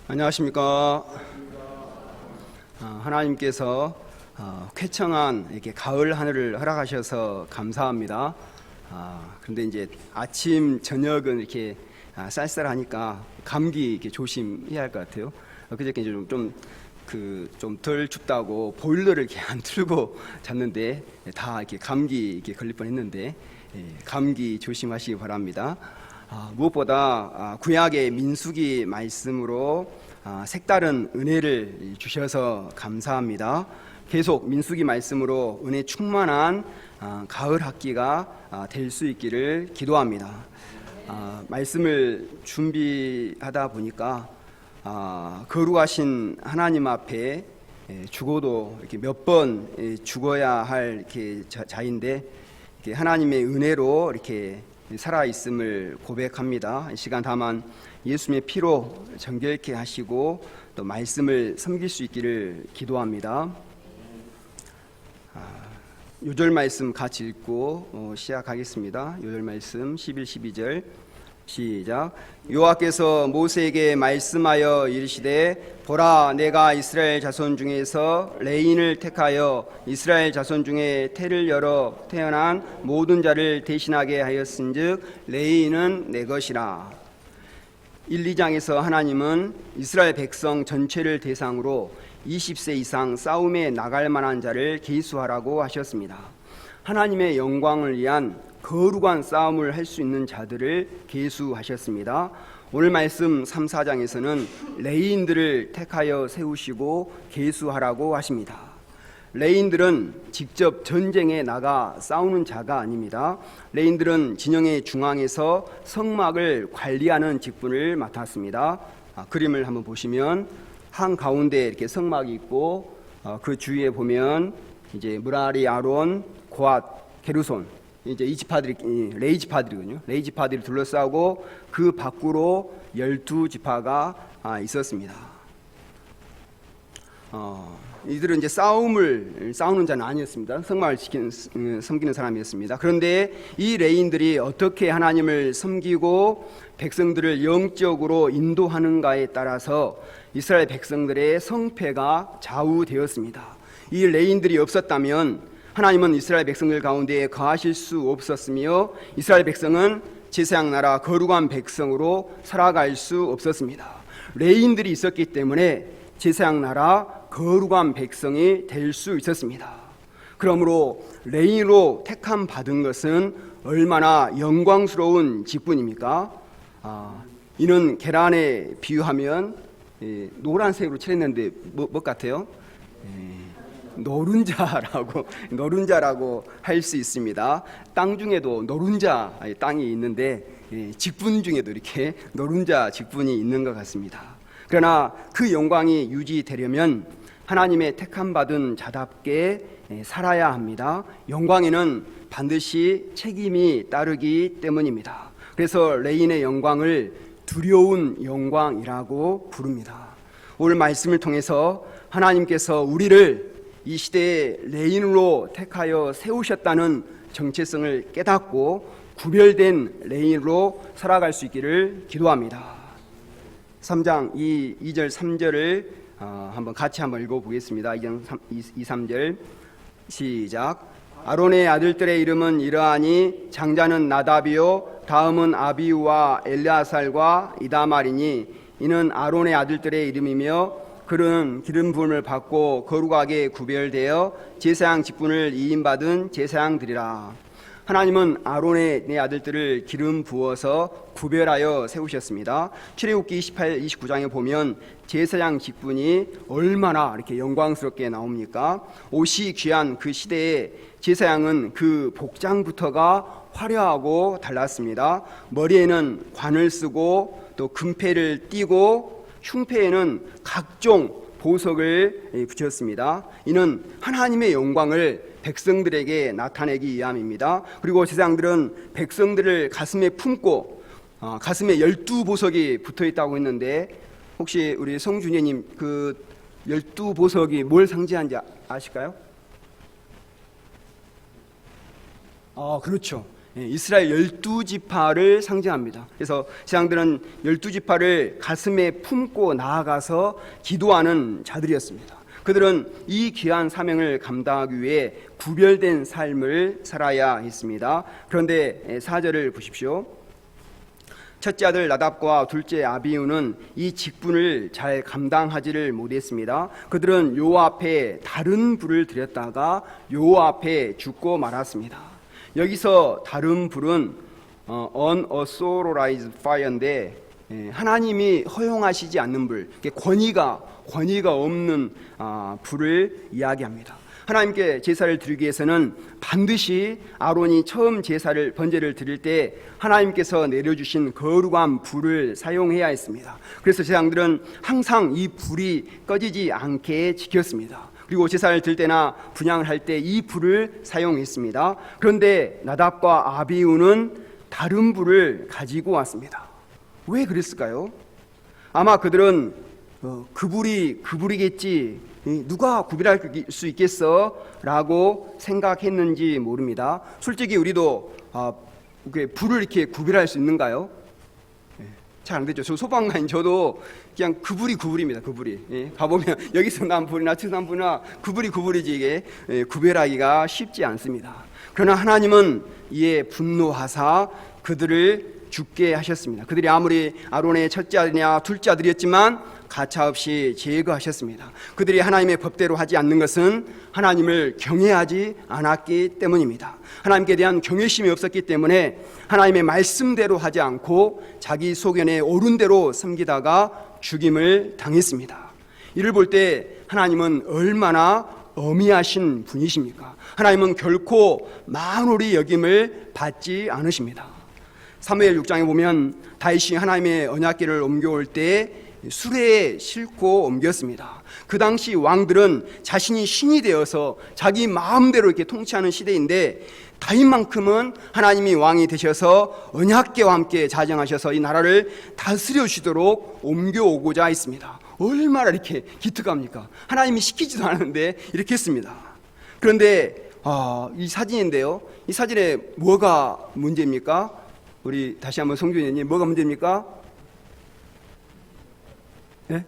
안녕하십니까. 하나님께서 쾌청한 이렇게 가을 하늘을 허락하셔서 감사합니다. 그런데 이제 아침 저녁은 이렇게 쌀쌀하니까 감기 이렇게 조심해야 할 것 같아요. 그저께 이제 좀 덜 춥다고 보일러를 이렇게 안 틀고 잤는데 다 이렇게 감기 이렇게 걸릴 뻔했는데 감기 조심하시기 바랍니다. 무엇보다 구약의 민수기 말씀으로 색다른 은혜를 주셔서 감사합니다. 계속 민수기 말씀으로 은혜 충만한 가을 학기가 될 수 있기를 기도합니다. 말씀을 준비하다 보니까 거룩하신 하나님 앞에 죽어도 이렇게 몇 번 죽어야 할 이렇게 자인데 이렇게 하나님의 은혜로 이렇게 살아 있음을 고백합니다. 이 시간 다만 예수님의 피로 정결케 하시고 또 말씀을 섬길 수 있기를 기도합니다. 요절 말씀 같이 읽고 시작하겠습니다. 요절 말씀 11, 12절 시작. 여호와께서 모세에게 말씀하여 이르시되 보라, 내가 이스라엘 자손 중에서 레인을 택하여 이스라엘 자손 중에 태를 열어 태어난 모든 자를 대신하게 하였은즉 레인은 내 것이라. 1, 2장에서 하나님은 이스라엘 백성 전체를 대상으로 20세 이상 싸움에 나갈 만한 자를 계수하라고 하셨습니다. 하나님의 영광을 위한 거룩한 싸움을 할 수 있는 자들을 계수하셨습니다. 오늘 말씀 3, 4장에서는 레인들을 택하여 세우시고 계수하라고 하십니다. 레인들은 직접 전쟁에 나가 싸우는 자가 아닙니다. 레인들은 진영의 중앙에서 성막을 관리하는 직분을 맡았습니다. 그림을 한번 보시면 한 가운데 이렇게 성막이 있고 그 주위에 보면 이제 무라리, 아론, 고앗, 게르손, 이제 이 지파들이 레위 지파들이군요. 레위 지파들이 둘러싸고 그 밖으로 12지파가 있었습니다. 이들은 이제 싸우는 자는 아니었습니다. 성막을 섬기는 사람이었습니다. 그런데 이 레인들이 어떻게 하나님을 섬기고 백성들을 영적으로 인도하는가에 따라서 이스라엘 백성들의 성패가 좌우되었습니다. 이 레인들이 없었다면 하나님은 이스라엘 백성들 가운데 거하실 수 없었으며 이스라엘 백성은 제사장 나라 거룩한 백성으로 살아갈 수 없었습니다. 레인들이 있었기 때문에 제사장 나라 거룩한 백성이 될 수 있었습니다. 그러므로 레인으로 택함 받은 것은 얼마나 영광스러운 직분입니까? 이는 계란에 비유하면 노란색으로 칠했는데 뭐 같아요? 노른자라고 할 수 있습니다. 땅 중에도 노른자 땅이 있는데 직분 중에도 이렇게 노른자 직분이 있는 것 같습니다. 그러나 그 영광이 유지되려면 하나님의 택함 받은 자답게 살아야 합니다. 영광에는 반드시 책임이 따르기 때문입니다. 그래서 레인의 영광을 두려운 영광이라고 부릅니다. 오늘 말씀을 통해서 하나님께서 우리를 이 시대에 레인으로 택하여 세우셨다는 정체성을 깨닫고 구별된 레인으로 살아갈 수 있기를 기도합니다. 3장 2절 3절을 같이 한번 읽어보겠습니다. 2, 3절 시작. 아론의 아들들의 이름은 이러하니 장자는 나답이요 다음은 아비우와 엘르아살과 이다말이니 이는 아론의 아들들의 이름이며 그는 기름 부음을 받고 거룩하게 구별되어 제사장 직분을 이임받은 제사장들이라. 하나님은 아론의 아들들을 기름 부어서 구별하여 세우셨습니다. 출애굽기 28, 29장에 보면 제사장 직분이 얼마나 이렇게 영광스럽게 나옵니까? 옷이 귀한 그 시대에 제사장은 그 복장부터가 화려하고 달랐습니다. 머리에는 관을 쓰고 또 금패를 띠고 흉패에는 각종 보석을 붙였습니다. 이는 하나님의 영광을 백성들에게 나타내기 위함입니다. 그리고 제사장들은 백성들을 가슴에 품고 가슴에 12보석이 붙어있다고 했는데 혹시 우리 성준혜님 그 12보석이 뭘 상징하는지 아실까요? 그렇죠. 이스라엘 12지파를 상징합니다. 그래서 제사장들은 12지파를 가슴에 품고 나아가서 기도하는 자들이었습니다. 그들은 이 귀한 사명을 감당하기 위해 구별된 삶을 살아야 했습니다. 그런데 4절을 보십시오. 첫째 아들 나답과 둘째 아비후는 이 직분을 잘 감당하지를 못했습니다. 그들은 여호와 앞에 다른 불을 드렸다가 여호와 앞에 죽고 말았습니다. 여기서 다른 불은 unauthorized fire인데 하나님이 허용하시지 않는 불, 권위가 없는 불을 이야기합니다. 하나님께 제사를 드리기 위해서는 반드시 아론이 처음 번제를 드릴 때 하나님께서 내려주신 거룩한 불을 사용해야 했습니다. 그래서 제사장들은 항상 이 불이 꺼지지 않게 지켰습니다. 그리고 제사를 드릴 때나 분향을 할 때 이 불을 사용했습니다. 그런데 나답과 아비후는 다른 불을 가지고 왔습니다. 왜 그랬을까요? 아마 그들은 그 불이겠지, 누가 구별할 수 있겠어? 라고 생각했는지 모릅니다. 솔직히 우리도 불을 이렇게 구별할 수 있는가요? 잘 안 되죠. 저 소방관인 저도 그냥 그 불입니다. 그 불이. 가보면 여기서 난 불이나 저기서 난 불이나 그 불이지 이게 구별하기가 쉽지 않습니다. 그러나 하나님은 이에 분노하사 그들을 죽게 하셨습니다. 그들이 아무리 아론의 첫째 아들이냐 둘째 아들이었지만 가차없이 제거하셨습니다. 그들이 하나님의 법대로 하지 않는 것은 하나님을 경외하지 않았기 때문입니다. 하나님께 대한 경외심이 없었기 때문에 하나님의 말씀대로 하지 않고 자기 소견에 옳은 대로 섬기다가 죽임을 당했습니다. 이를 볼 때 하나님은 얼마나 엄히하신 분이십니까? 하나님은 결코 만홀히 여김을 받지 않으십니다. 사무엘 6장에 보면 다윗이 하나님의 언약궤를 옮겨올 때 수레에 싣고 옮겼습니다. 그 당시 왕들은 자신이 신이 되어서 자기 마음대로 이렇게 통치하는 시대인데 다윗만큼은 하나님이 왕이 되셔서 언약궤와 함께 자정하셔서 이 나라를 다스려 주시도록 옮겨오고자 했습니다. 얼마나 이렇게 기특합니까? 하나님이 시키지도 않았는데 이렇게 했습니다. 그런데 이 사진인데요, 이 사진에 뭐가 문제입니까? 우리 다시 한번 송교인님, 뭐가 문제입니까? 네?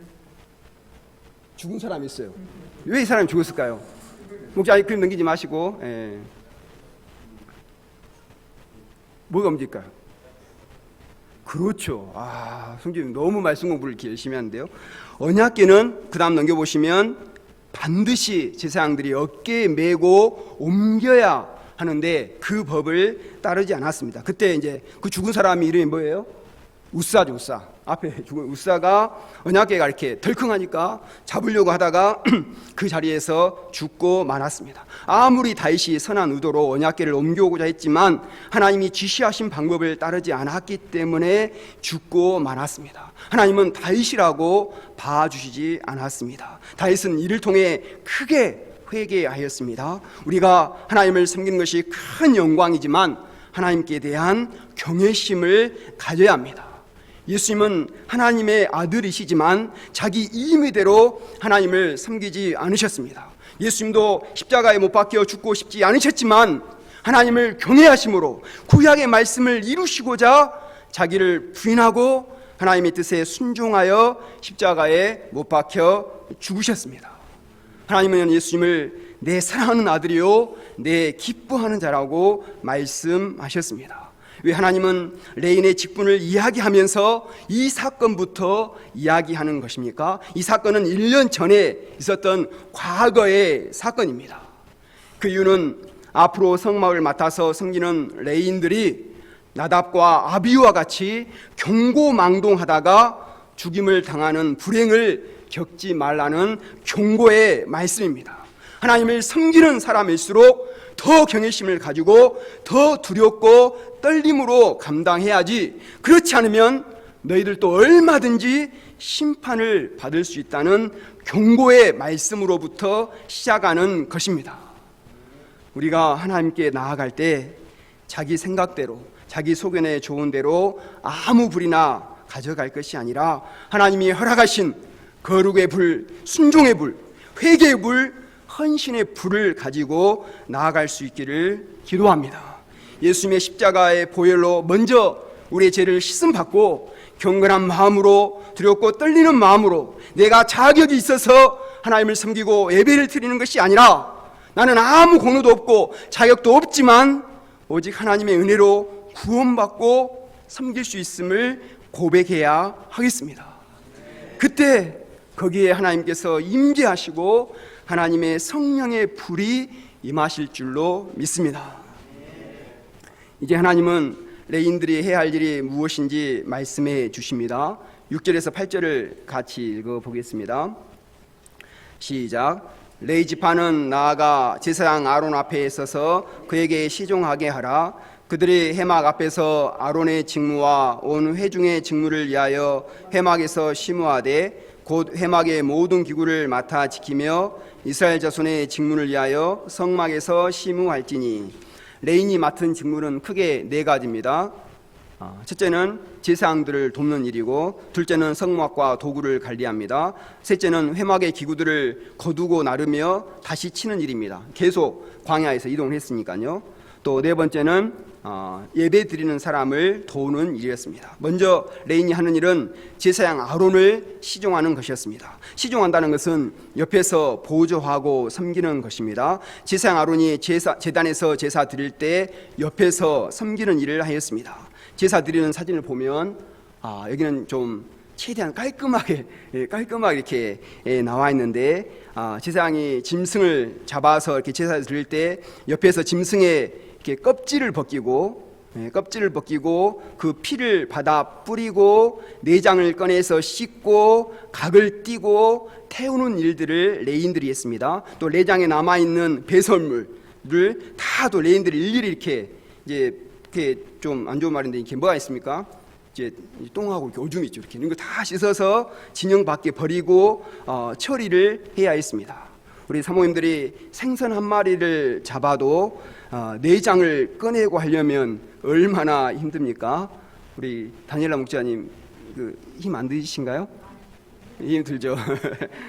죽은 사람이 있어요. 왜 이 사람이 죽었을까요? 목사 그림 넘기지 마시고. 뭐가 문제일까요? 그렇죠. 송교인 너무 말씀 공부를 이렇게 열심히 하는데요. 언약궤는 그 다음 넘겨보시면 반드시 제사장들이 어깨에 메고 옮겨야 하는데 그 법을 따르지 않았습니다. 그때 이제 그 죽은 사람이 이름이 뭐예요? 우사죠. 우사. 앞에 죽은 우사가 언약궤가 이렇게 덜컹하니까 잡으려고 하다가 그 자리에서 죽고 말았습니다. 아무리 다윗이 선한 의도로 언약궤를 옮겨오고자 했지만 하나님이 지시하신 방법을 따르지 않았기 때문에 죽고 말았습니다. 하나님은 다윗이라고 봐주시지 않았습니다. 다윗은 이를 통해 크게 회개하였습니다. 우리가 하나님을 섬기는 것이 큰 영광이지만 하나님께 대한 경외심을 가져야 합니다. 예수님은 하나님의 아들이시지만 자기 임의대로 하나님을 섬기지 않으셨습니다. 예수님도 십자가에 못 박혀 죽고 싶지 않으셨지만 하나님을 경외하심으로 구약의 말씀을 이루시고자 자기를 부인하고 하나님의 뜻에 순종하여 십자가에 못 박혀 죽으셨습니다. 하나님은 예수님을 내 사랑하는 아들이요 내 기뻐하는 자라고 말씀하셨습니다. 왜 하나님은 레인의 직분을 이야기하면서 이 사건부터 이야기하는 것입니까? 이 사건은 1년 전에 있었던 과거의 사건입니다. 그 이유는 앞으로 성막을 맡아서 섬기는 레인들이 나답과 아비후와 같이 경고망동하다가 죽임을 당하는 불행을 겪지 말라는 경고의 말씀입니다. 하나님을 섬기는 사람일수록 더 경외심을 가지고 더 두렵고 떨림으로 감당해야지, 그렇지 않으면 너희들도 얼마든지 심판을 받을 수 있다는 경고의 말씀으로부터 시작하는 것입니다. 우리가 하나님께 나아갈 때 자기 생각대로 자기 소견에 좋은 대로 아무 불이나 가져갈 것이 아니라 하나님이 허락하신 거룩의 불, 순종의 불, 회개의 불, 헌신의 불을 가지고 나아갈 수 있기를 기도합니다. 예수님의 십자가의 보혈로 먼저 우리의 죄를 씻음받고 경건한 마음으로, 두렵고 떨리는 마음으로 내가 자격이 있어서 하나님을 섬기고 예배를 드리는 것이 아니라 나는 아무 공로도 없고 자격도 없지만 오직 하나님의 은혜로 구원받고 섬길 수 있음을 고백해야 하겠습니다. 그때 거기에 하나님께서 임재하시고 하나님의 성령의 불이 임하실 줄로 믿습니다. 이제 하나님은 레인들이 해야 할 일이 무엇인지 말씀해 주십니다. 6절에서 8절을 같이 읽어보겠습니다. 시작. 레위 지파는 나아가 제사장 아론 앞에 서서 그에게 시종하게 하라. 그들이 회막 앞에서 아론의 직무와 온 회중의 직무를 위하여 회막에서 심우하되 곧 회막의 모든 기구를 맡아 지키며 이스라엘 자손의 직무를 위하여 성막에서 심우할지니. 레인이 맡은 직무는 크게 네 가지입니다. 첫째는 제사장들을 돕는 일이고, 둘째는 성막과 도구를 관리합니다. 셋째는 회막의 기구들을 거두고 나르며 다시 치는 일입니다. 계속 광야에서 이동을 했으니까요. 또 네 번째는 예배 드리는 사람을 도우는 일이었습니다. 먼저 레인이 하는 일은 제사장 아론을 시종하는 것이었습니다. 시종한다는 것은 옆에서 보조하고 섬기는 것입니다. 제사장 아론이 제단에서 제사 드릴 때 옆에서 섬기는 일을 하였습니다. 제사 드리는 사진을 보면 여기는 좀 최대한 깔끔하게 이렇게 나와 있는데, 제사장이 짐승을 잡아서 이렇게 제사 드릴 때 옆에서 짐승의 이렇게 껍질을 벗기고 그 피를 받아 뿌리고 내장을 꺼내서 씻고 각을 띄고 태우는 일들을 레인들이 했습니다. 또 내장에 남아 있는 배설물을 다 또 레인들이 일일이 이렇게 좀 안 좋은 말인데 이렇게 뭐가 있습니까? 이제 똥하고 이렇게 오줌 있죠. 이렇게 이런 거 다 씻어서 진영 밖에 버리고 처리를 해야 했습니다. 우리 사모님들이 생선 한 마리를 잡아도 내장을 꺼내고 하려면 얼마나 힘듭니까? 우리 다니엘라 목자님 힘 안 드신가요? 힘 들죠.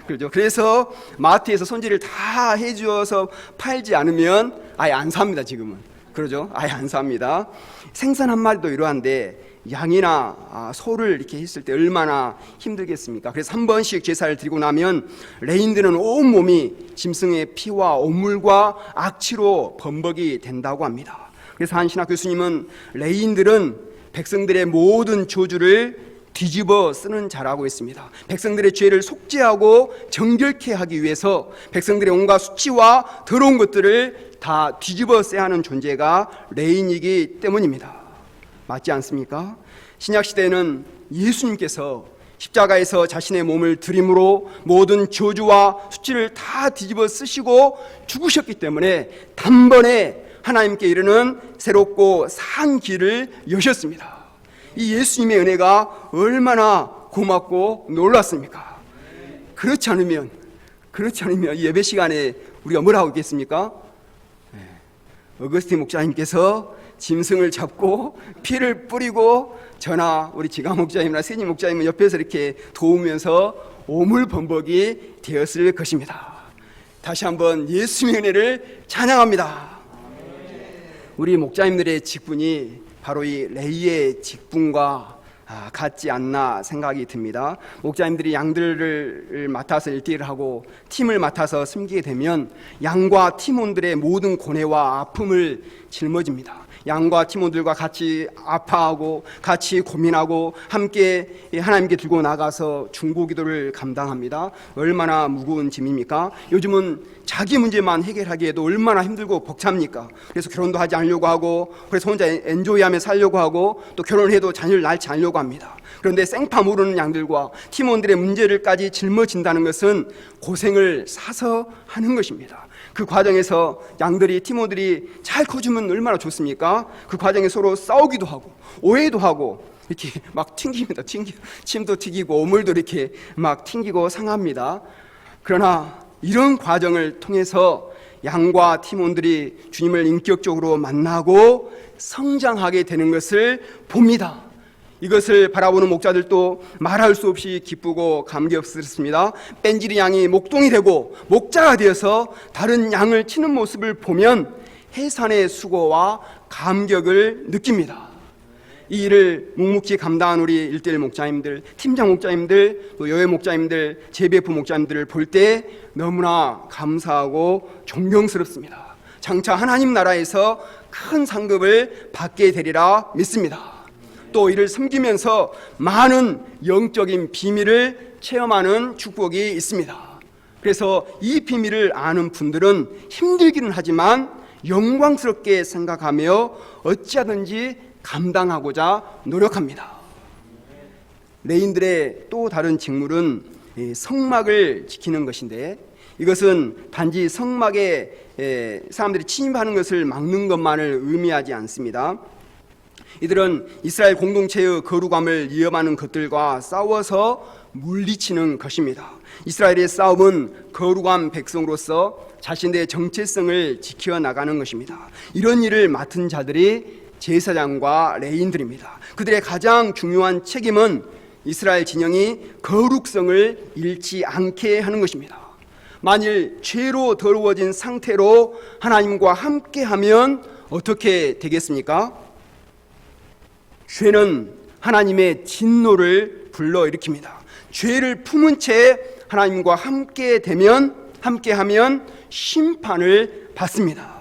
그렇죠. 그래서 마트에서 손질을 다 해주어서 팔지 않으면 아예 안 삽니다. 지금은. 그러죠. 아예 안 삽니다. 생선 한 마리도 이러한데 양이나 소를 이렇게 했을 때 얼마나 힘들겠습니까? 그래서 한 번씩 제사를 드리고 나면 레인들은 온몸이 짐승의 피와 오물과 악취로 범벅이 된다고 합니다. 그래서 한 신학 교수님은 레인들은 백성들의 모든 저주를 뒤집어 쓰는 자라고 했습니다. 백성들의 죄를 속죄하고 정결케 하기 위해서 백성들의 온갖 수치와 더러운 것들을 다 뒤집어 써야 하는 존재가 레인이기 때문입니다. 맞지 않습니까? 신약시대에는 예수님께서 십자가에서 자신의 몸을 드림으로 모든 저주와 수치를 다 뒤집어 쓰시고 죽으셨기 때문에 단번에 하나님께 이르는 새롭고 산 길을 여셨습니다. 이 예수님의 은혜가 얼마나 고맙고 놀랐습니까? 그렇지 않으면 이 예배 시간에 우리가 뭘 하고 있겠습니까? 어거스틴 목사님께서 짐승을 잡고 피를 뿌리고 저나 우리 지가 목자님이나 세니 목자님은 옆에서 이렇게 도우면서 오물범벅이 되었을 것입니다. 다시 한번 예수님의 은혜를 찬양합니다. 우리 목자님들의 직분이 바로 이 레위의 직분과 같지 않나 생각이 듭니다. 목자님들이 양들을 맡아서 일대일을 하고 팀을 맡아서 섬기게 되면 양과 팀원들의 모든 고뇌와 아픔을 짊어집니다. 양과 팀원들과 같이 아파하고 같이 고민하고 함께 하나님께 들고 나가서 중보기도를 감당합니다. 얼마나 무거운 짐입니까? 요즘은 자기 문제만 해결하기에도 얼마나 힘들고 벅찹니까? 그래서 결혼도 하지 않으려고 하고, 그래서 혼자 엔조이하며 살려고 하고, 또 결혼해도 자녀를 낳지 않으려고 합니다. 그런데 생파 모르는 양들과 팀원들의 문제를까지 짊어진다는 것은 고생을 사서 하는 것입니다. 그 과정에서 양들이, 팀원들이 잘 커주면 얼마나 좋습니까? 그 과정에 서로 싸우기도 하고 오해도 하고 이렇게 막 튕깁니다. 침도 튀기고 오물도 이렇게 막 튕기고 상합니다. 그러나 이런 과정을 통해서 양과 팀원들이 주님을 인격적으로 만나고 성장하게 되는 것을 봅니다. 이것을 바라보는 목자들도 말할 수 없이 기쁘고 감격스럽습니다. 뺀질이 양이 목동이 되고 목자가 되어서 다른 양을 치는 모습을 보면 해산의 수고와 감격을 느낍니다. 이 일을 묵묵히 감당한 우리 1:1 목자님들, 팀장 목자님들, 또 여회 목자님들, JBF 목자님들을 볼 때 너무나 감사하고 존경스럽습니다. 장차 하나님 나라에서 큰 상급을 받게 되리라 믿습니다. 또 이를 섬기면서 많은 영적인 비밀을 체험하는 축복이 있습니다. 그래서 이 비밀을 아는 분들은 힘들기는 하지만 영광스럽게 생각하며 어찌하든지 감당하고자 노력합니다. 레인들의 또 다른 직무는 성막을 지키는 것인데, 이것은 단지 성막에 사람들이 침입하는 것을 막는 것만을 의미하지 않습니다. 이들은 이스라엘 공동체의 거룩함을 위협하는 것들과 싸워서 물리치는 것입니다. 이스라엘의 싸움은 거룩한 백성으로서 자신의 정체성을 지켜나가는 것입니다. 이런 일을 맡은 자들이 제사장과 레인들입니다. 그들의 가장 중요한 책임은 이스라엘 진영이 거룩성을 잃지 않게 하는 것입니다. 만일 죄로 더러워진 상태로 하나님과 함께하면 어떻게 되겠습니까? 죄는 하나님의 진노를 불러일으킵니다. 죄를 품은 채 하나님과 함께하면 심판을 받습니다.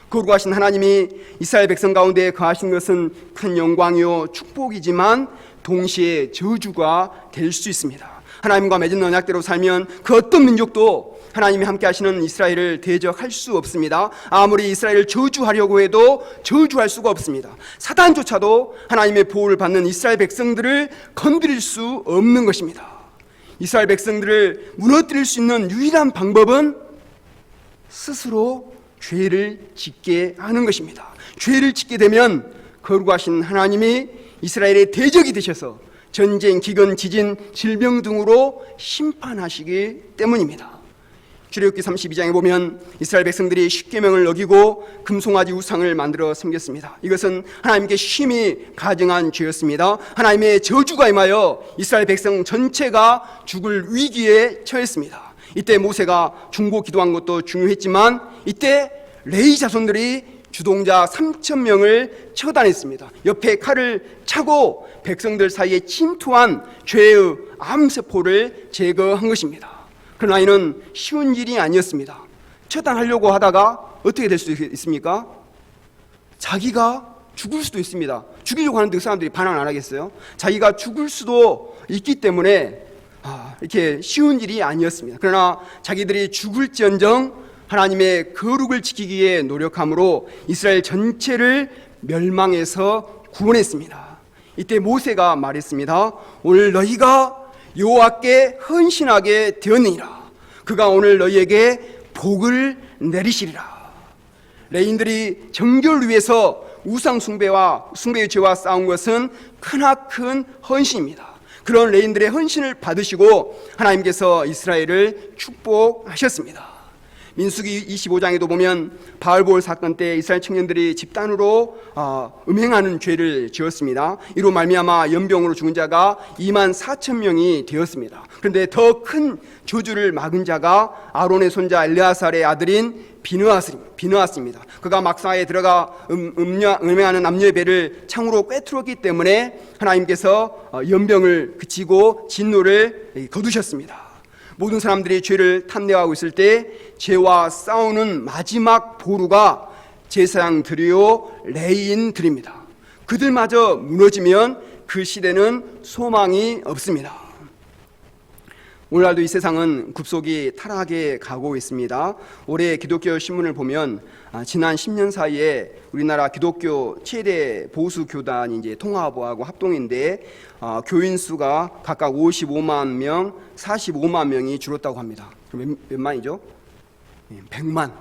거룩하신 하나님이 이스라엘 백성 가운데 거하신 것은 큰 영광이요 축복이지만 동시에 저주가 될 수 있습니다. 하나님과 맺은 언약대로 살면 그 어떤 민족도 하나님이 함께 하시는 이스라엘을 대적할 수 없습니다. 아무리 이스라엘을 저주하려고 해도 저주할 수가 없습니다. 사단조차도 하나님의 보호를 받는 이스라엘 백성들을 건드릴 수 없는 것입니다. 이스라엘 백성들을 무너뜨릴 수 있는 유일한 방법은 스스로 죄를 짓게 하는 것입니다. 죄를 짓게 되면 거룩하신 하나님이 이스라엘의 대적이 되셔서 전쟁, 기근, 지진, 질병 등으로 심판하시기 때문입니다. 출애굽기 32장에 보면 이스라엘 백성들이 십계명을 어기고 금송아지 우상을 만들어 섬겼습니다. 이것은 하나님께 심히 가증한 죄였습니다. 하나님의 저주가 임하여 이스라엘 백성 전체가 죽을 위기에 처했습니다. 이때 모세가 중보 기도한 것도 중요했지만 이때 레위 자손들이 주동자 3,000명을 처단했습니다. 옆에 칼을 차고 백성들 사이에 침투한 죄의 암세포를 제거한 것입니다. 그러나 이는 쉬운 일이 아니었습니다. 처단하려고 하다가 어떻게 될 수 있습니까? 자기가 죽을 수도 있습니다. 죽이려고 하는데 그 사람들이 반항 안 하겠어요? 자기가 죽을 수도 있기 때문에 이렇게 쉬운 일이 아니었습니다. 그러나 자기들이 죽을지언정 하나님의 거룩을 지키기 위해 노력함으로 이스라엘 전체를 멸망해서 구원했습니다. 이때 모세가 말했습니다. 오늘 너희가 여호와께 헌신하게 되었느니라. 그가 오늘 너희에게 복을 내리시리라. 레인들이 정결을 위해서 우상 숭배의 죄와 싸운 것은 크나큰 헌신입니다. 그런 레인들의 헌신을 받으시고 하나님께서 이스라엘을 축복하셨습니다. 민수기 25장에도 보면 바알보올 사건 때 이스라엘 청년들이 집단으로 음행하는 죄를 지었습니다. 이로 말미암아 연병으로 죽은 자가 24,000명이 되었습니다. 그런데 더 큰 저주를 막은 자가 아론의 손자 엘르아살의 아들인 비느하스입니다. 그가 막사에 들어가 음행하는 남녀의 배를 창으로 꿰뚫었기 때문에 하나님께서 연병을 그치고 진노를 거두셨습니다. 모든 사람들이 죄를 탐내하고 있을 때 죄와 싸우는 마지막 보루가 제사장들이요 레위인들입니다. 그들마저 무너지면 그 시대는 소망이 없습니다. 오늘날도 이 세상은 급속히 타락해 가고 있습니다. 올해 기독교 신문을 보면 지난 10년 사이에 우리나라 기독교 최대 보수 교단이 이제 통합하고 합동인데 교인 수가 각각 55만 명, 45만 명이 줄었다고 합니다. 몇 만이죠? 100만.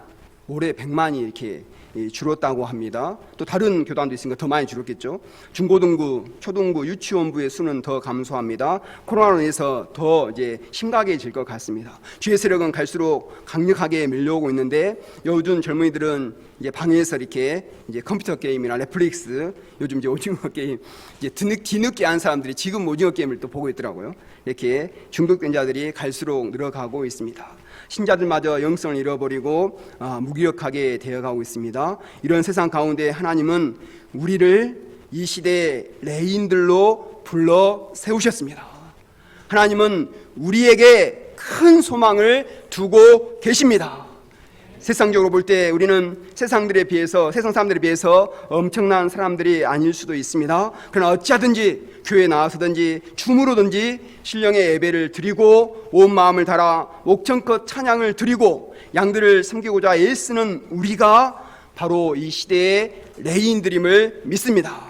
올해 100만이 이렇게 줄었다고 합니다. 또 다른 교단도 있으니까 더 많이 줄었겠죠. 중고등부, 초등부, 유치원부의 수는 더 감소합니다. 코로나로 인해서 더 이제 심각해질 것 같습니다. 죄의 세력은 갈수록 강력하게 밀려오고 있는데 요즘 젊은이들은 이제 방에서 이렇게 이제 컴퓨터 게임이나 넷플릭스, 요즘 이제 오징어 게임, 이제 뒤늦게 한 사람들이 지금 오징어 게임을 또 보고 있더라고요. 이렇게 중독된 자들이 갈수록 늘어가고 있습니다. 신자들마저 영성을 잃어버리고 무기력하게 되어가고 있습니다. 이런 세상 가운데 하나님은 우리를 이 시대의 레인들로 불러 세우셨습니다. 하나님은 우리에게 큰 소망을 두고 계십니다. 세상적으로 볼 때 우리는 세상 사람들에 비해서 엄청난 사람들이 아닐 수도 있습니다. 그러나 어찌하든지 교회에 나와서든지 춤으로든지 신령의 예배를 드리고 온 마음을 다하 목청껏 찬양을 드리고 양들을 섬기고자 애쓰는 우리가 바로 이 시대의 레인들임을 믿습니다.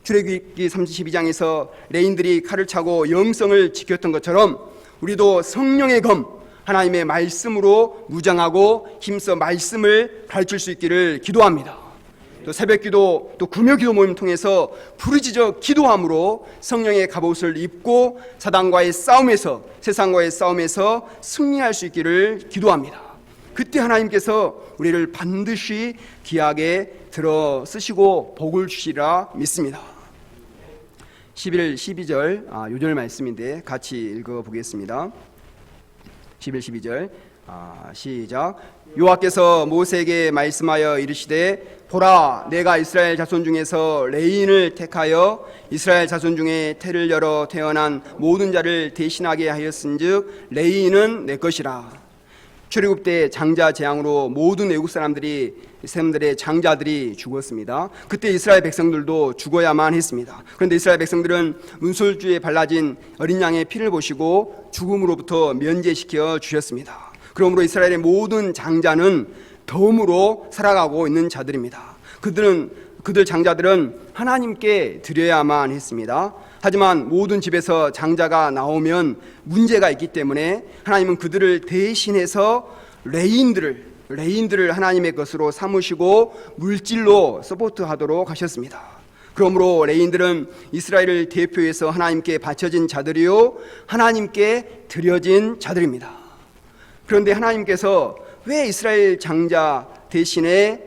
출애굽기 32장에서 레인들이 칼을 차고 영성을 지켰던 것처럼 우리도 성령의 검 하나님의 말씀으로 무장하고 힘써 말씀을 가르칠 수 있기를 기도합니다. 또 새벽기도 또 금요기도 모임 통해서 부르짖어 기도함으로 성령의 갑옷을 입고 사단과의 싸움에서 세상과의 싸움에서 승리할 수 있기를 기도합니다. 그때 하나님께서 우리를 반드시 귀하게 들어 쓰시고 복을 주시리라 믿습니다. 11, 12절 요절 말씀인데 같이 읽어보겠습니다. 11, 12절 시작. 여호와께서 모세에게 말씀하여 이르시되 보라 내가 이스라엘 자손 중에서 레인을 택하여 이스라엘 자손 중에 태를 열어 태어난 모든 자를 대신하게 하였은즉 레인은 내 것이라. 출애굽 때 장자 재앙으로 모든 외국 사람들의 장자들이 죽었습니다. 그때 이스라엘 백성들도 죽어야만 했습니다. 그런데 이스라엘 백성들은 문설주에 발라진 어린 양의 피를 보시고 죽음으로부터 면제시켜 주셨습니다. 그러므로 이스라엘의 모든 장자는 덤으로 살아가고 있는 자들입니다. 그들 장자들은 하나님께 드려야만 했습니다. 하지만 모든 집에서 장자가 나오면 문제가 있기 때문에 하나님은 그들을 대신해서 레인들을 하나님의 것으로 삼으시고 물질로 서포트하도록 하셨습니다. 그러므로 레인들은 이스라엘을 대표해서 하나님께 바쳐진 자들이요 하나님께 드려진 자들입니다. 그런데 하나님께서 왜 이스라엘 장자 대신에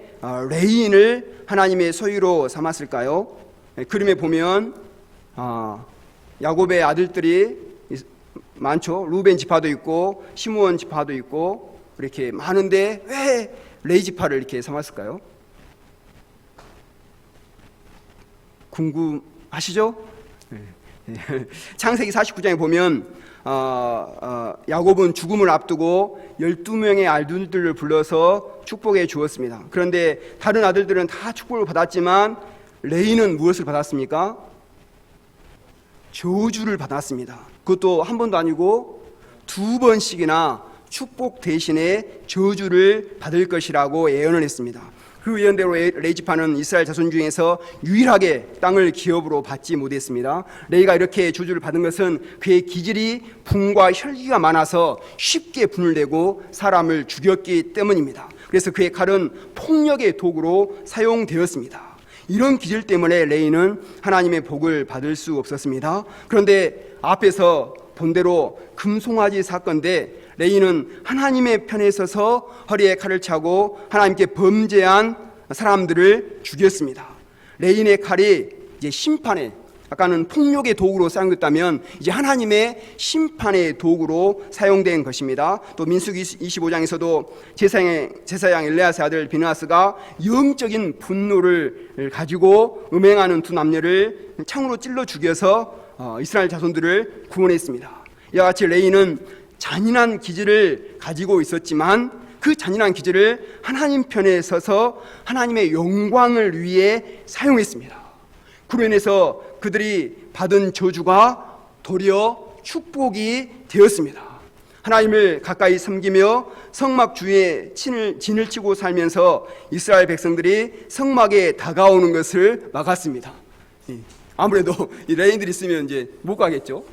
레인을 하나님의 소유로 삼았을까요? 그림에 보면 야곱의 아들들이 많죠. 루벤 지파도 있고 시므온 지파도 있고 이렇게 많은데 왜 레위 지파를 이렇게 삼았을까요? 궁금하시죠? 창세기 49장에 보면 야곱은 죽음을 앞두고 12명의 아들들을 불러서 축복해 주었습니다. 그런데 다른 아들들은 다 축복을 받았지만 레위는 무엇을 받았습니까? 저주를 받았습니다. 그것도 한 번도 아니고 두 번씩이나 축복 대신에 저주를 받을 것이라고 예언을 했습니다. 그 예언대로 레위 지파는 이스라엘 자손 중에서 유일하게 땅을 기업으로 받지 못했습니다. 레위가 이렇게 저주를 받은 것은 그의 기질이 분과 혈기가 많아서 쉽게 분을 내고 사람을 죽였기 때문입니다. 그래서 그의 칼은 폭력의 도구로 사용되었습니다. 이런 기질 때문에 레위는 하나님의 복을 받을 수 없었습니다. 그런데 앞에서 본대로 금송아지 사건인데 레위는 하나님의 편에 서서 허리에 칼을 차고 하나님께 범죄한 사람들을 죽였습니다. 레위의 칼이 이제 심판의, 아까는 폭력의 도구로 사용됐다면 이제 하나님의 심판의 도구로 사용된 것입니다. 또 민수기 25장에서도 제사장 엘레아스의 아들 비느하스가 영적인 분노를 가지고 음행하는 두 남녀를 창으로 찔러 죽여서 이스라엘 자손들을 구원했습니다. 이와 같이 레위는 잔인한 기질을 가지고 있었지만 그 잔인한 기질을 하나님 편에 서서 하나님의 영광을 위해 사용했습니다. 그로 인해서 그들이 받은 저주가 도리어 축복이 되었습니다. 하나님을 가까이 섬기며 성막 주위에 진을 치고 살면서 이스라엘 백성들이 성막에 다가오는 것을 막았습니다. 아무래도 이 레인들이 있으면 이제 못 가겠죠.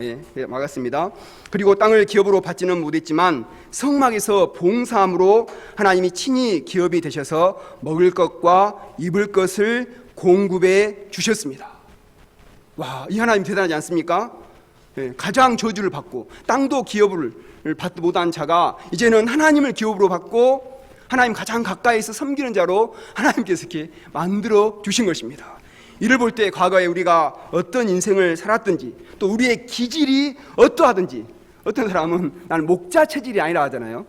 막았습니다. 그리고 땅을 기업으로 받지는 못했지만 성막에서 봉사함으로 하나님이 친히 기업이 되셔서 먹을 것과 입을 것을 공급해 주셨습니다. 와, 이 하나님 대단하지 않습니까? 가장 저주를 받고 땅도 기업을 받지 못한 자가 이제는 하나님을 기업으로 받고 하나님 가장 가까이서 섬기는 자로 하나님께서 이렇게 만들어 주신 것입니다. 이를 볼 때 과거에 우리가 어떤 인생을 살았든지 또 우리의 기질이 어떠하든지 어떤 사람은 나는 목자 체질이 아니라 하잖아요.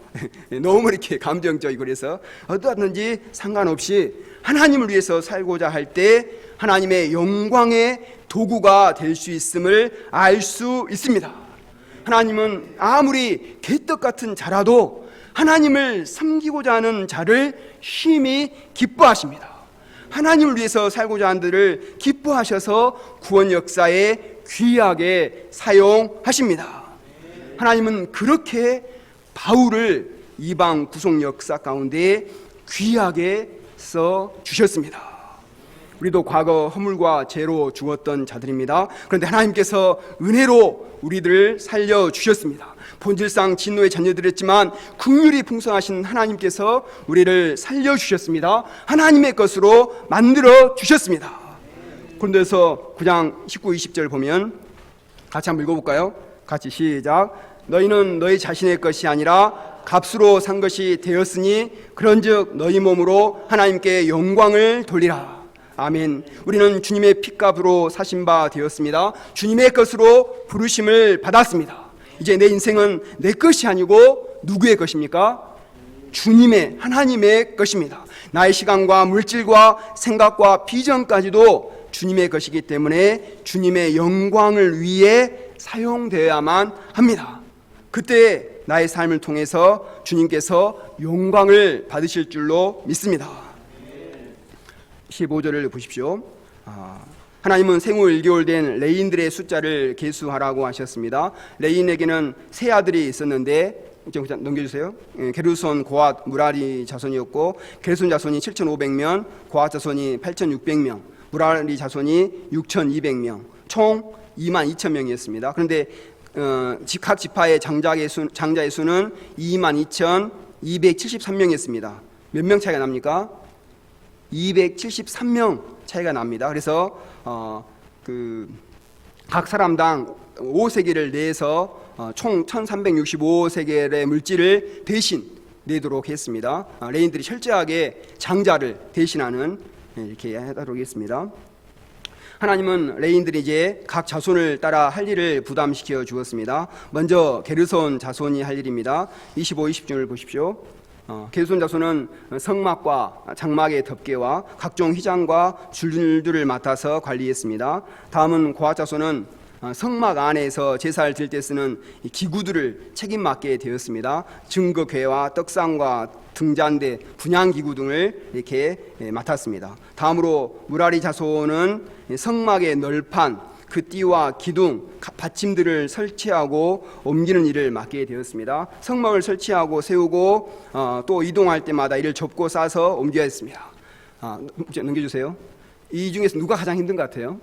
너무 이렇게 감정적이고 그래서 어떠하든지 상관없이 하나님을 위해서 살고자 할 때 하나님의 영광의 도구가 될 수 있음을 알 수 있습니다. 하나님은 아무리 개떡 같은 자라도 하나님을 섬기고자 하는 자를 심히 기뻐하십니다. 하나님을 위해서 살고자 하는 자들을 기뻐하셔서 구원 역사에 귀하게 사용하십니다. 하나님은 그렇게 바울을 이방 구속 역사 가운데 귀하게 써 주셨습니다. 우리도 과거 허물과 죄로 죽었던 자들입니다. 그런데 하나님께서 은혜로 우리들을 살려주셨습니다. 본질상 진노의 자녀들이었지만 긍휼이 풍성하신 하나님께서 우리를 살려주셨습니다. 하나님의 것으로 만들어 주셨습니다. 그런데서 9장 19, 20절 보면 같이 한번 읽어볼까요? 같이 시작. 너희는 너희 자신의 것이 아니라 값으로 산 것이 되었으니 그런즉 너희 몸으로 하나님께 영광을 돌리라. 아멘. 우리는 주님의 핏값으로 사신 바 되었습니다. 주님의 것으로 부르심을 받았습니다. 이제 내 인생은 내 것이 아니고 누구의 것입니까? 주님의, 하나님의 것입니다. 나의 시간과 물질과 생각과 비전까지도 주님의 것이기 때문에 주님의 영광을 위해 사용되어야만 합니다. 그때 나의 삶을 통해서 주님께서 영광을 받으실 줄로 믿습니다. 15절을 보십시오. 하나님은 생후 1개월 된 레인들의 숫자를 계수하라고 하셨습니다. 레인에게는 세 아들이 있었는데, 넘겨주세요. 게르손, 고앗, 무라리 자손이었고, 게르손 자손이 7,500명, 고앗 자손이 8,600명, 무라리 자손이 6,200명, 총 22,000명이었습니다. 그런데 각 지파의 장자의 수는 22,273명이었습니다. 몇 명 차이가 납니까? 273명 차이가 납니다. 그래서 각 사람당 5세겔을 내서 총 1365세겔의 물질을 대신 내도록 했습니다. 레인들이 철저하게 장자를 대신하는 이렇게 하도록 했습니다. 하나님은 레인들이 이제 각 자손을 따라 할 일을 부담시켜 주었습니다. 먼저 게르손 자손이 할 일입니다. 25, 20절을 보십시오. 게르손 자손은 성막과 장막의 덮개와 각종 휘장과 줄들을 맡아서 관리했습니다. 다음은 고앗 자손은 성막 안에서 제사를 드릴 때 쓰는 기구들을 책임 맡게 되었습니다. 증거궤와 떡상과 등잔대, 분향기구 등을 이렇게 맡았습니다. 다음으로 무라리 자손은 성막의 널판, 그 띠와 기둥, 받침들을 설치하고 옮기는 일을 맡게 되었습니다. 성막을 설치하고 세우고 또 이동할 때마다 이를 접고 싸서 옮겨야 했습니다. 넘겨주세요. 이 중에서 누가 가장 힘든 것 같아요?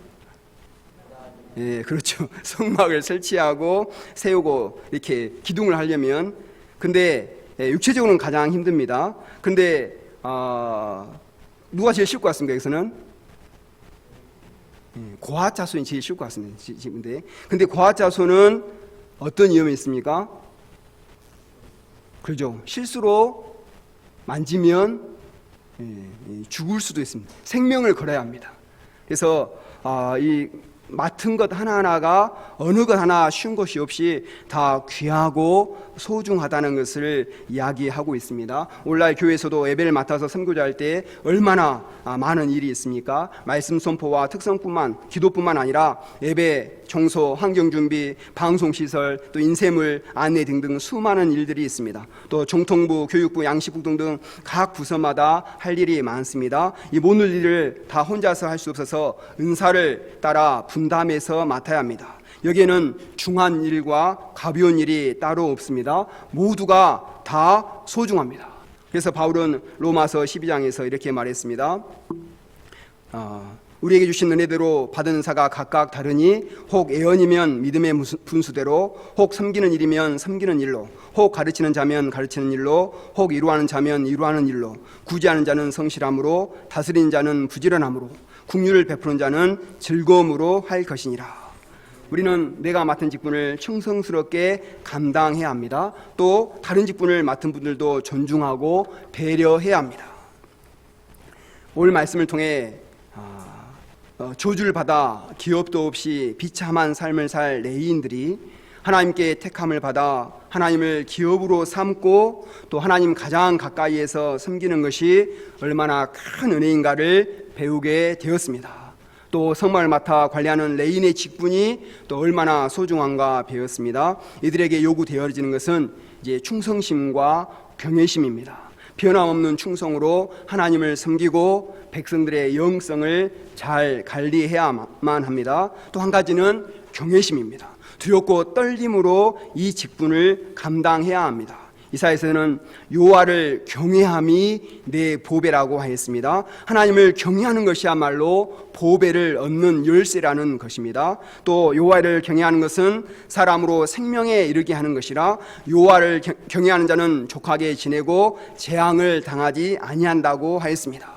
예, 그렇죠. 성막을 설치하고 세우고 이렇게 기둥을 하려면, 근데 육체적으로는 가장 힘듭니다. 근데 누가 제일 쉬울 것 같습니까? 여기서는 고앗 자손이 제일 쉬울 것 같습니다. 근데 고앗 자손은 어떤 위험이 있습니까? 그렇죠. 실수로 만지면 죽을 수도 있습니다. 생명을 걸어야 합니다. 그래서 이 맡은 것 하나하나가 어느 것 하나 쉬운 것이 없이 다 귀하고 소중하다는 것을 이야기하고 있습니다. 오늘날 교회에서도 예배를 맡아서 선교자 할 때 얼마나 많은 일이 있습니까? 말씀 선포와 특성뿐만, 기도뿐만 아니라 예배, 청소, 환경준비, 방송시설, 또 인쇄물, 안내 등등 수많은 일들이 있습니다. 또 정통부, 교육부, 양식부 등등 각 부서마다 할 일이 많습니다. 이 모든 일을 다 혼자서 할 수 없어서 은사를 따라 분담해서 맡아야 합니다. 여기에는 중한 일과 가벼운 일이 따로 없습니다. 모두가 다 소중합니다. 그래서 바울은 로마서 12장에서 이렇게 말했습니다. 우리에게 주신 은혜대로 받은 은사가 각각 다르니 혹 예언이면 믿음의 분수대로, 혹 섬기는 일이면 섬기는 일로, 혹 가르치는 자면 가르치는 일로, 혹 이루하는 자면 이루하는 일로, 구제하는 자는 성실함으로, 다스리는 자는 부지런함으로, 긍휼을 베푸는 자는 즐거움으로 할 것이니라. 우리는 내가 맡은 직분을 충성스럽게 감당해야 합니다. 또 다른 직분을 맡은 분들도 존중하고 배려해야 합니다. 오늘 말씀을 통해 저주를 받아 기업도 없이 비참한 삶을 살 레위인들이 하나님께 택함을 받아 하나님을 기업으로 삼고 또 하나님 가장 가까이에서 섬기는 것이 얼마나 큰 은혜인가를 배우게 되었습니다. 또 성막을 맡아 관리하는 레인의 직분이 또 얼마나 소중한가 배웠습니다. 이들에게 요구되어지는 것은 이제 충성심과 경외심입니다. 변함없는 충성으로 하나님을 섬기고 백성들의 영성을 잘 관리해야만 합니다. 또 한 가지는 경외심입니다. 두렵고 떨림으로 이 직분을 감당해야 합니다. 이사야서는 여호와를 경외함이 내 보배라고 하였습니다. 하나님을 경외하는 것이야말로 보배를 얻는 열쇠라는 것입니다. 또 여호와를 경외하는 것은 사람으로 생명에 이르게 하는 것이라 여호와를 경외하는 자는 족하게 지내고 재앙을 당하지 아니한다고 하였습니다.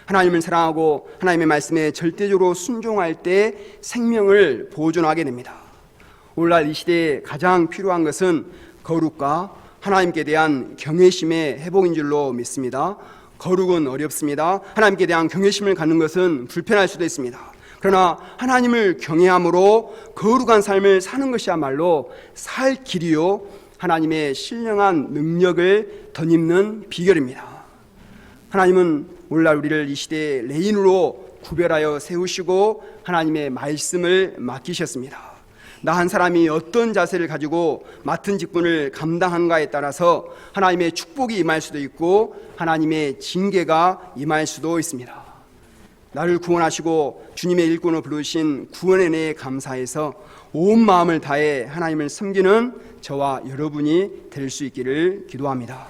하나님을 사랑하고 하나님의 말씀에 절대적으로 순종할 때 생명을 보존하게 됩니다. 오늘날 이 시대에 가장 필요한 것은 거룩과 하나님께 대한 경외심의 회복인 줄로 믿습니다. 거룩은 어렵습니다. 하나님께 대한 경외심을 갖는 것은 불편할 수도 있습니다. 그러나 하나님을 경외함으로 거룩한 삶을 사는 것이야말로 살 길이요 하나님의 신령한 능력을 덧입는 비결입니다. 하나님은 오늘날 우리를 이 시대의 레인으로 구별하여 세우시고 하나님의 말씀을 맡기셨습니다. 나 한 사람이 어떤 자세를 가지고 맡은 직분을 감당한가에 따라서 하나님의 축복이 임할 수도 있고 하나님의 징계가 임할 수도 있습니다. 나를 구원하시고 주님의 일꾼으로 부르신 구원의 은혜에 감사해서 온 마음을 다해 하나님을 섬기는 저와 여러분이 될 수 있기를 기도합니다.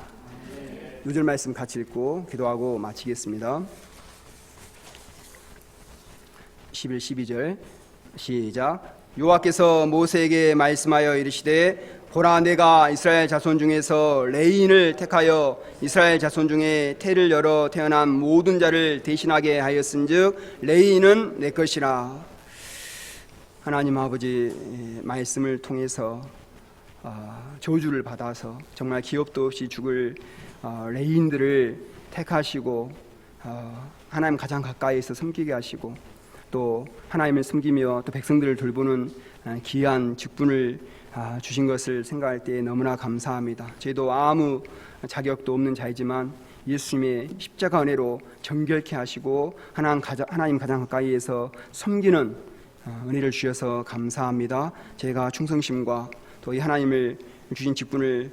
요절 말씀 같이 읽고 기도하고 마치겠습니다. 11, 12절 시작. 여호와께서 모세에게 말씀하여 이르시되 보라 내가 이스라엘 자손 중에서 레인을 택하여 이스라엘 자손 중에 태를 열어 태어난 모든 자를 대신하게 하였은즉 레인은 내 것이라. 하나님 아버지 말씀을 통해서 저주를 받아서 정말 기업도 없이 죽을 레인들을 택하시고 하나님 가장 가까이에서 섬기게 하시고 또 하나님을 섬기며 또 백성들을 돌보는 귀한 직분을 주신 것을 생각할 때 너무나 감사합니다. 저희도 아무 자격도 없는 자이지만 예수님의 십자가 은혜로 정결케 하시고 하나님 가장 가까이에서 섬기는 은혜를 주셔서 감사합니다. 제가 충성심과 또 이 하나님을 주신 직분을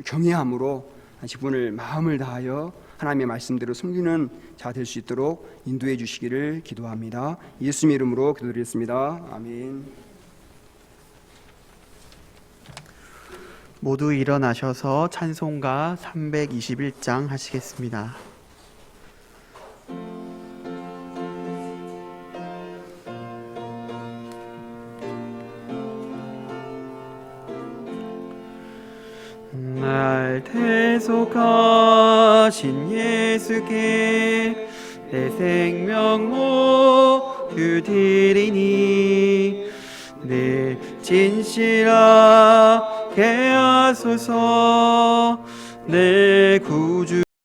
경외함으로 직분을 마음을 다하여 하나님의 말씀대로 섬기는 자 될 수 있도록 인도해 주시기를 기도합니다. 예수님의 이름으로 기도드리겠습니다. 아멘. 모두 일어나셔서 찬송가 321장 하시겠습니다. 날 대속하신 예수께 내 생명 모두 드리니 내 진실하게 하소서. 내 구주